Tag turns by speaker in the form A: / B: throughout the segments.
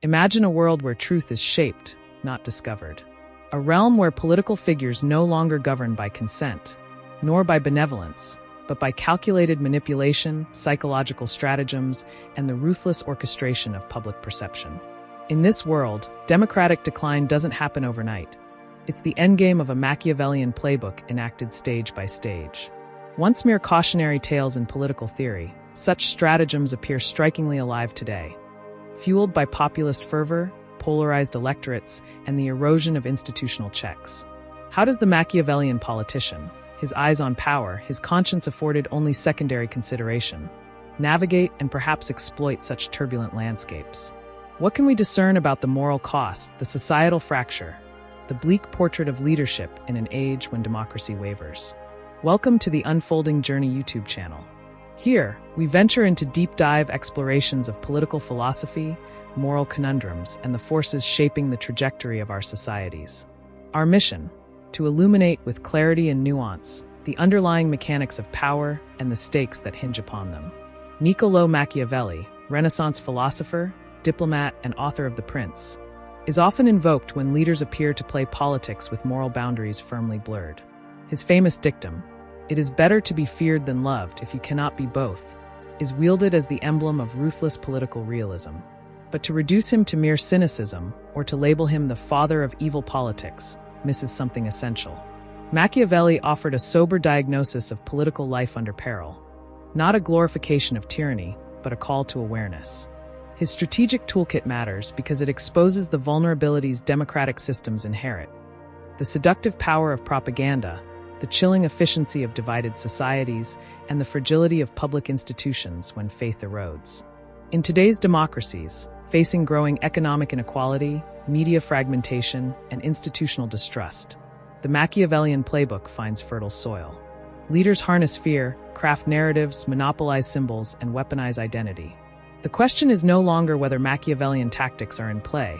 A: Imagine a world where truth is shaped, not discovered. A realm where political figures no longer govern by consent, nor by benevolence, but by calculated manipulation, psychological stratagems, and the ruthless orchestration of public perception. In this world, democratic decline doesn't happen overnight. It's the endgame of a Machiavellian playbook enacted stage by stage. Once mere cautionary tales in political theory, such stratagems appear strikingly alive today. Fueled by populist fervor, polarized electorates, and the erosion of institutional checks. How does the Machiavellian politician, his eyes on power, his conscience afforded only secondary consideration, navigate and perhaps exploit such turbulent landscapes? What can we discern about the moral cost, the societal fracture, the bleak portrait of leadership in an age when democracy wavers? Welcome to the Unfolding Journey YouTube channel. Here, we venture into deep-dive explorations of political philosophy, moral conundrums, and the forces shaping the trajectory of our societies. Our mission: to illuminate with clarity and nuance the underlying mechanics of power and the stakes that hinge upon them. Niccolò Machiavelli, Renaissance philosopher, diplomat, and author of The Prince, is often invoked when leaders appear to play politics with moral boundaries firmly blurred. His famous dictum, "It is better to be feared than loved if you cannot be both," is wielded as the emblem of ruthless political realism. But to reduce him to mere cynicism, or to label him the father of evil politics, misses something essential. Machiavelli offered a sober diagnosis of political life under peril, not a glorification of tyranny, but a call to awareness. His strategic toolkit matters because it exposes the vulnerabilities democratic systems inherit: the seductive power of propaganda, the chilling efficiency of divided societies, and the fragility of public institutions when faith erodes. In today's democracies, facing growing economic inequality, media fragmentation, and institutional distrust, the Machiavellian playbook finds fertile soil. Leaders harness fear, craft narratives, monopolize symbols, and weaponize identity. The question is no longer whether Machiavellian tactics are in play,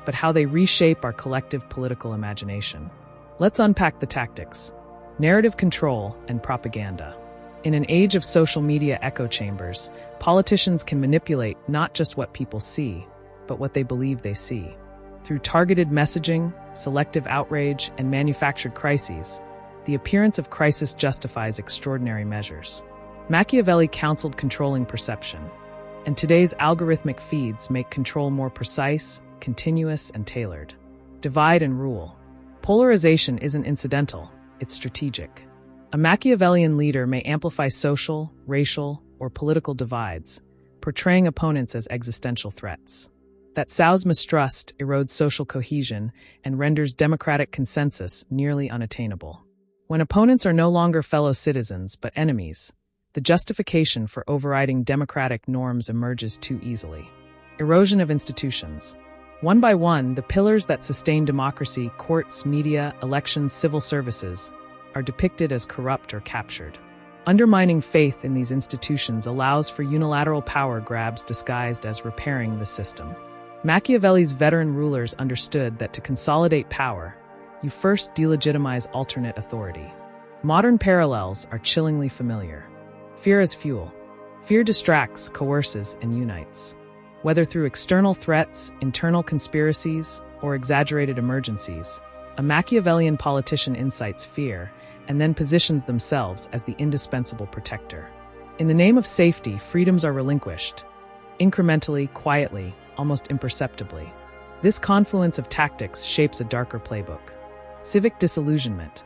A: but how they reshape our collective political imagination. Let's unpack the tactics: narrative control and propaganda. In an age of social media echo chambers, politicians can manipulate not just what people see, but what they believe they see. Through targeted messaging, selective outrage, and manufactured crises, the appearance of crisis justifies extraordinary measures. Machiavelli counseled controlling perception, and today's algorithmic feeds make control more precise, continuous, and tailored. Divide and rule. Polarization isn't incidental, it's strategic. A Machiavellian leader may amplify social, racial, or political divides, portraying opponents as existential threats. That sows mistrust, erodes social cohesion, and renders democratic consensus nearly unattainable. When opponents are no longer fellow citizens but enemies, the justification for overriding democratic norms emerges too easily. Erosion of institutions. One by one, the pillars that sustain democracy, courts, media, elections, civil services, are depicted as corrupt or captured. Undermining faith in these institutions allows for unilateral power grabs disguised as repairing the system. Machiavelli's veteran rulers understood that to consolidate power, you first delegitimize alternate authority. Modern parallels are chillingly familiar. Fear as fuel. Fear distracts, coerces, and unites. Whether through external threats, internal conspiracies, or exaggerated emergencies, a Machiavellian politician incites fear and then positions themselves as the indispensable protector. In the name of safety, freedoms are relinquished, incrementally, quietly, almost imperceptibly. This confluence of tactics shapes a darker playbook. Civic disillusionment.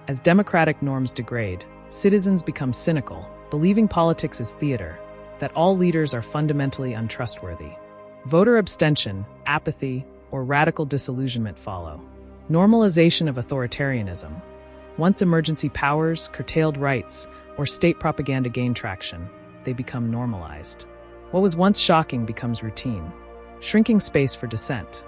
A: As democratic norms degrade, citizens become cynical, believing politics is theater, that all leaders are fundamentally untrustworthy. Voter abstention, apathy, or radical disillusionment follow. Normalization of authoritarianism. Once emergency powers, curtailed rights, or state propaganda gain traction, they become normalized. What was once shocking becomes routine. Shrinking space for dissent.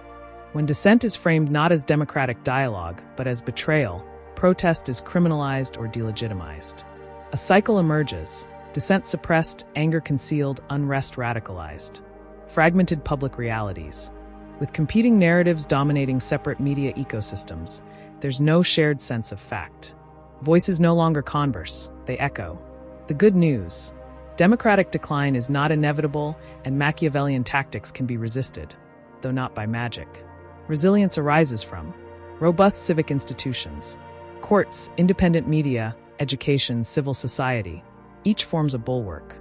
A: When dissent is framed not as democratic dialogue, but as betrayal, protest is criminalized or delegitimized. A cycle emerges: dissent suppressed, anger concealed, unrest radicalized. Fragmented public realities. With competing narratives dominating separate media ecosystems, there's no shared sense of fact. Voices no longer converse, they echo. The good news: democratic decline is not inevitable, and Machiavellian tactics can be resisted. though not by magic. Resilience arises from robust civic institutions, courts, independent media, education, civil society. Each forms a bulwark.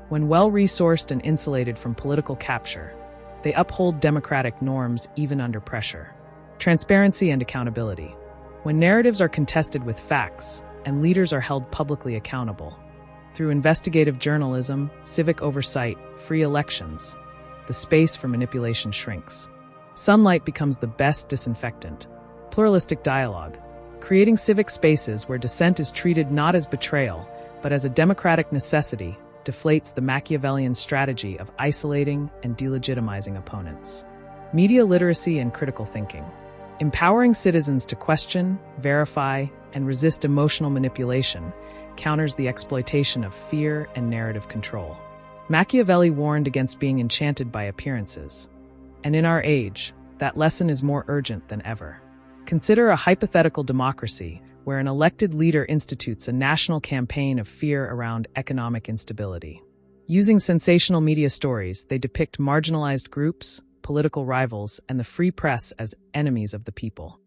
A: When well-resourced and insulated from political capture, they uphold democratic norms even under pressure. Transparency and accountability. When narratives are contested with facts and leaders are held publicly accountable, through investigative journalism, civic oversight, free elections, the space for manipulation shrinks. Sunlight becomes the best disinfectant. Pluralistic dialogue. Creating civic spaces where dissent is treated not as betrayal, but as a democratic necessity, deflates the Machiavellian strategy of isolating and delegitimizing opponents. Media literacy and critical thinking. Empowering citizens to question, verify, and resist emotional manipulation counters the exploitation of fear and narrative control. Machiavelli warned against being enchanted by appearances. And in our age, that lesson is more urgent than ever. Consider a hypothetical democracy where an elected leader institutes a national campaign of fear around economic instability. Using sensational media stories, they depict marginalized groups, political rivals, and the free press as enemies of the people.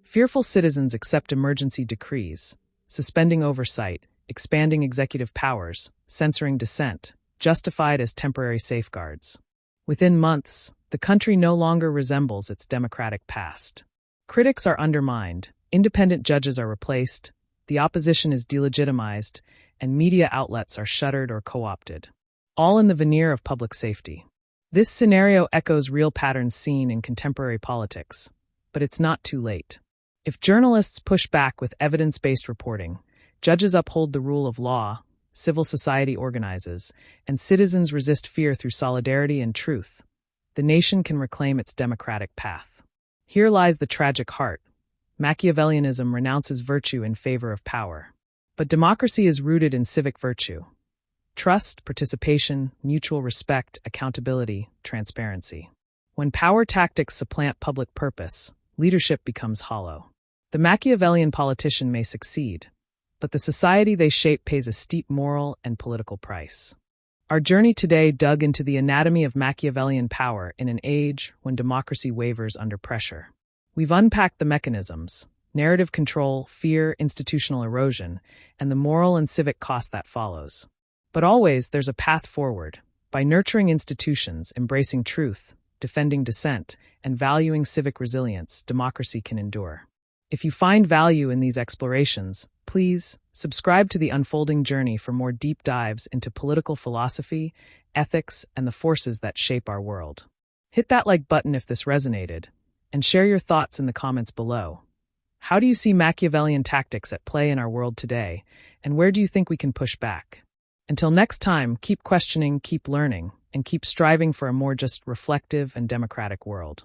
A: Fearful citizens accept emergency decrees, suspending oversight, expanding executive powers, censoring dissent, justified as temporary safeguards. Within months, the country no longer resembles its democratic past. Critics are undermined, independent judges are replaced, the opposition is delegitimized, and media outlets are shuttered or co-opted, all in the veneer of public safety. This scenario echoes real patterns seen in contemporary politics, but it's not too late. If journalists push back with evidence-based reporting, judges uphold the rule of law, civil society organizes, and citizens resist fear through solidarity and truth, the nation can reclaim its democratic path. Here lies the tragic heart. Machiavellianism renounces virtue in favor of power. But democracy is rooted in civic virtue. Trust, participation, mutual respect, accountability, transparency. When power tactics supplant public purpose, leadership becomes hollow. The Machiavellian politician may succeed, but the society they shape pays a steep moral and political price. Our journey today dug into the anatomy of Machiavellian power in an age when democracy wavers under pressure. We've unpacked the mechanisms: narrative control, fear, institutional erosion, and the moral and civic cost that follows. But always there's a path forward. By nurturing institutions, embracing truth, defending dissent, and valuing civic resilience, democracy can endure. If you find value in these explorations, please subscribe to The Unfolding Journey for more deep dives into political philosophy, ethics, and the forces that shape our world. Hit that like button if this resonated, and share your thoughts in the comments below. How do you see Machiavellian tactics at play in our world today, and where do you think we can push back? Until next time, keep questioning, keep learning, and keep striving for a more just reflective and democratic world.